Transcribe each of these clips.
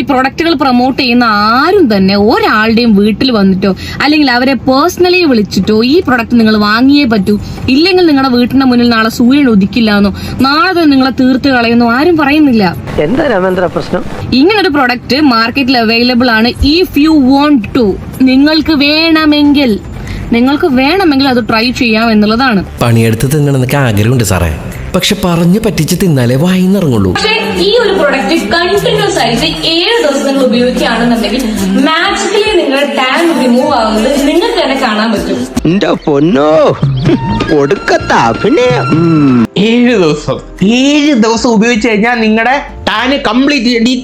പ്രൊഡക്റ്റുകൾ പ്രൊമോട്ട് ചെയ്യുന്ന ആരും തന്നെ ഒരാളുടെയും വീട്ടിൽ വന്നിട്ടോ അല്ലെങ്കിൽ അവരെ പേഴ്സണലി വിളിച്ചിട്ടോ ഈ പ്രൊഡക്റ്റ് നിങ്ങൾ വാങ്ങിയേ പറ്റൂ, ഇല്ലെങ്കിൽ നിങ്ങളുടെ വീട്ടിന്റെ മുന്നിൽ നാളെ സൂര്യൻ ഉദിക്കില്ല എന്നോ നാളെ തന്നെ നിങ്ങളെ തീർത്ത് കളയുന്നോ ആരും പറയുന്നില്ല. എന്താ രാമേന്ദ്ര പ്രശ്നം? ഇങ്ങനൊരു പ്രൊഡക്റ്റ് മാർക്കറ്റിൽ അവൈലബിൾ ആണ്. ഇഫ് യു വോണ്ട് ടു, നിങ്ങൾക്ക് വേണമെങ്കിൽ അത് ട്രൈ ചെയ്യാം എന്നുള്ളതാണ്. പണിയെടുത്ത് തിന്നണമെന്നൊക്കെ ആഗ്രഹമുണ്ട് സാറേ, പക്ഷെ പറഞ്ഞു പറ്റിച്ച് തിന്നാലേ വായിന്നിറങ്ങുള്ളൂ. പക്ഷേ ഈ ഒരു പ്രൊഡക്റ്റ് കണ്ടിന്യൂസ് ആയിട്ട് 7 ദിവസം നിങ്ങൾ ഉപയോഗിക്കുകയാണെന്നുണ്ടെങ്കിൽ മാജിക്കലി നിങ്ങളുടെ ടാൻ റിമൂവ് ആവുന്നത് നിങ്ങൾക്ക് തന്നെ കാണാൻ പറ്റും. എന്റെ പൊന്നോ, ഒടുക്കത്ത അഭിനയം. 7 ദിവസം ഉപയോഗിച്ച് കഴിഞ്ഞാൽ നിങ്ങളുടെ ടാന് കംപ്ലീറ്റ് ഈ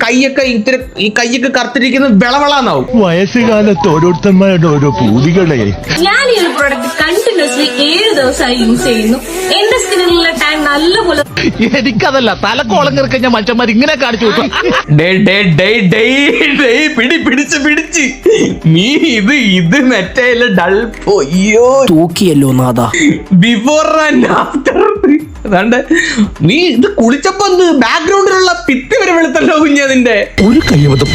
കൈയൊക്കെ കറുത്തിരിക്കുന്നത് വിളവളാന്നാവും. വയസ്സുകാലത്ത് ഓരോരുത്തന്മാരുടെ ഓരോ പൂതികളെ. ഞാൻ ഈ ഒരു പ്രൊഡക്റ്റ് കണ്ടിന്യൂസ്ലി 7 ദിവസമായി യൂസ് ചെയ്യുന്നു. എന്റെ സ്കിന്നിലുള്ള ടാൻ നല്ലപോലെ. എനിക്കതല്ല, തലക്കോളം കിറക്കഞ്ഞ മനുഷ്യന്മാർ ഇങ്ങനെ കാണിച്ചു പിടിച്ച് നീ ഇത് മറ്റേ ഡൾപ്പോയ്യോ തൂക്കിയല്ലോ നാദാ. ബിഫോർ ആൻഡ് ആഫ്റ്റർ അതാണ്ട് നീ ഇത് കുളിച്ചപ്പോ ബാക്ക്ഗ്രൗണ്ടിലുള്ള ഭിത്തി വരെ വെളുത്തല്ലോ കുഞ്ഞതിന്റെ. ഒരു കയ്യബദ്ധം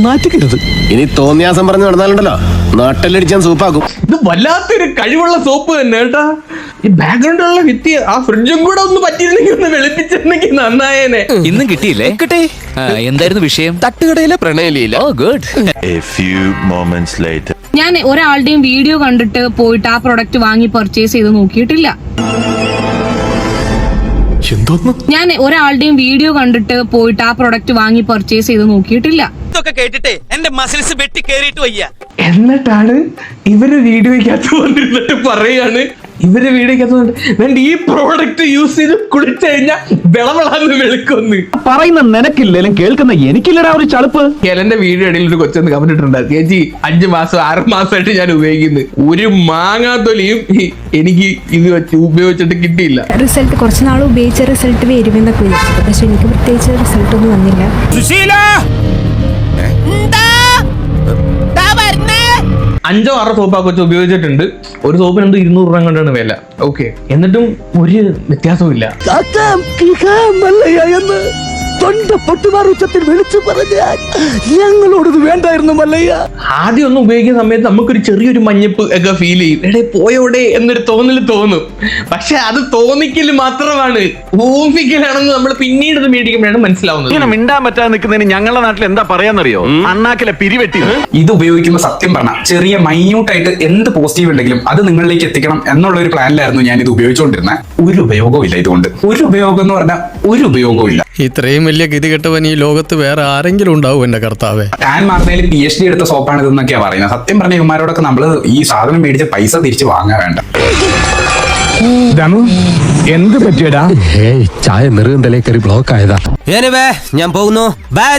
നാറ്റിക്കരുത്. ഇനി തോന്നിയാസം പറഞ്ഞു നടന്നാലുണ്ടല്ലോ നാട്ടിലടിച്ചാൻ സൂപ്പാക്കും. ഇത് വല്ലാത്തൊരു കഴിവുള്ള സോപ്പ് തന്നെ കേട്ടാ. ഈ ബാക്ക്ഗ്രൗണ്ടിലുള്ള ഭിത്തി ആ ഫ്രിഡ്ജും കൂടെ ഒന്ന് പറ്റിയിരുന്നെങ്കിൽ ഒന്ന് വെളുപ്പിച്ചിരുന്നെങ്കിൽ നന്നായേനെ. ഇന്നും കിട്ടിയില്ലേ? എന്തായിരുന്നു വിഷയം? തട്ടുകടയിലെ പ്രണയലീല. Good. A few moments later. ഞാൻ ഒരാളുടെയും വീഡിയോ കണ്ടിട്ട് പോയിട്ട് ആ പ്രൊഡക്റ്റ് വാങ്ങി പർച്ചേസ് ചെയ്ത് നോക്കിയിട്ടില്ല. ഞാൻ ഒരാളുടെയും വീഡിയോ കണ്ടിട്ട് പോയിട്ട് ആ പ്രൊഡക്റ്റ് വാങ്ങി പർച്ചേസ് ചെയ്ത് നോക്കിയിട്ടില്ല. ഇതൊക്കെ കേട്ടിട്ടേ എന്റെ മസിൽസ് വെട്ടി കേറിയിട്ട് വയ്യ. എന്നിട്ടാണ് ഇവര് വീഡിയോയ്ക്കകത്ത് വന്നിരുന്നിട്ട് പറയാണ്, ഇവര് വീഡിയോയ്ക്കകത്ത് ഈ പ്രോഡക്റ്റ് യൂസ് ചെയ്ത് കുളിച്ചു കഴിഞ്ഞാൽ വിളവളാന്ന് വെളുക്കൊന്ന് പറയുന്ന നിനക്കില്ലേലും കേൾക്കുന്ന എനിക്കില്ലടാ ഒരു ചളുപ്പ്. എന്റെ വീഡിയോ ഇടയിൽ ഒരു കൊച്ചെന്ന് കമന്റ് ഇട്ടിട്ടുണ്ട്, ചേച്ചി 5 മാസം 6 മാസമായിട്ട് ഞാൻ ഉപയോഗിക്കുന്നത് ഒരു മാങ്ങാത്തൊലിയും എനിക്ക് ഇത് വെച്ച് ഉപയോഗിച്ചിട്ട് കിട്ടിയില്ല. റിസൾട്ട് കുറച്ച് നാൾ ഉപയോഗിച്ച റിസൾട്ട് വരുമെന്നൊക്കെ വിചാരിച്ചത്, പക്ഷെ എനിക്ക് പ്രത്യേകിച്ച് റിസൾട്ട് ഒന്നും വന്നില്ല. 5 6 സോപ്പൊക്കെ വെച്ച് ഉപയോഗിച്ചിട്ടുണ്ട്. ഒരു സോപ്പിന് 200 രൂപ കൊണ്ടാണ് വില. ഓക്കെ, എന്നിട്ടും ഒരു വ്യത്യാസവും ഇല്ല. പൊട്ടുമാറുച്ചത്തിൽ വിളിച്ചു പറഞ്ഞാൽ ഞങ്ങളോടത് വേണ്ടായിരുന്നു മല്ലയ്യ. ആദ്യം ഒന്നും ഉപയോഗിക്കുന്ന സമയത്ത് നമുക്കൊരു ചെറിയൊരു മഞ്ഞപ്പ് ഒക്കെ ഫീൽ ചെയ്യും, എടേ പോയോടെ എന്നൊരു തോന്നും. പക്ഷെ അത് തോന്നിക്കല് മാത്രമാണ്, ഊമ്പിക്കലാണെന്ന് നമ്മൾ പിന്നീട് ഇത് മേടിക്കുമ്പോഴാണ് മനസ്സിലാവുന്നത്. ഇങ്ങനെ മിണ്ടാൻ പറ്റാതെ നിൽക്കുന്നതിന് ഞങ്ങളുടെ നാട്ടിൽ എന്താ പറയാന്നറിയോ? അണ്ണാക്കിലെ പിരിവെട്ടി. ഇത് ഉപയോഗിക്കുമ്പോൾ സത്യം പറഞ്ഞാൽ ചെറിയ മൈന്യൂട്ടായിട്ട് എന്ത് പോസിറ്റീവ് ഉണ്ടെങ്കിലും അത് നിങ്ങളിലേക്ക് എത്തിക്കണം എന്നുള്ള ഒരു പ്ലാനിലായിരുന്നു ഞാൻ ഇത് ഉപയോഗിച്ചുകൊണ്ടിരുന്നത്. ഒരു ഉപയോഗവും ഇല്ല ഇതുകൊണ്ട്. ഒരു ഉപയോഗം എന്ന് പറഞ്ഞാൽ ഒരു ഉപയോഗവും ഇല്ല. ഇത്രയും വലിയ ഗതികെട്ടവൻ ഈ ലോകത്ത് വേറെ ആരെങ്കിലും ഉണ്ടാവും എന്റെ കർത്താവേ. ടാൻ മാറുന്നതിൽ PhD എടുത്ത സോപ്പാണ് ഇതെന്നൊക്കെയാ പറയുന്നത്. സത്യം പറഞ്ഞ ഇവന്മാരോടൊക്കെ നമ്മള് ഈ സാധനം മേടിച്ച പൈസ തിരിച്ചു വാങ്ങാൻ വേണ്ട. എന്ത് പറ്റിയടാ? ചായ നെറുകന്തലേ കയറി ബ്ലോക്ക് ആയതാ. ഞാൻ പോകുന്നു. ബൈ.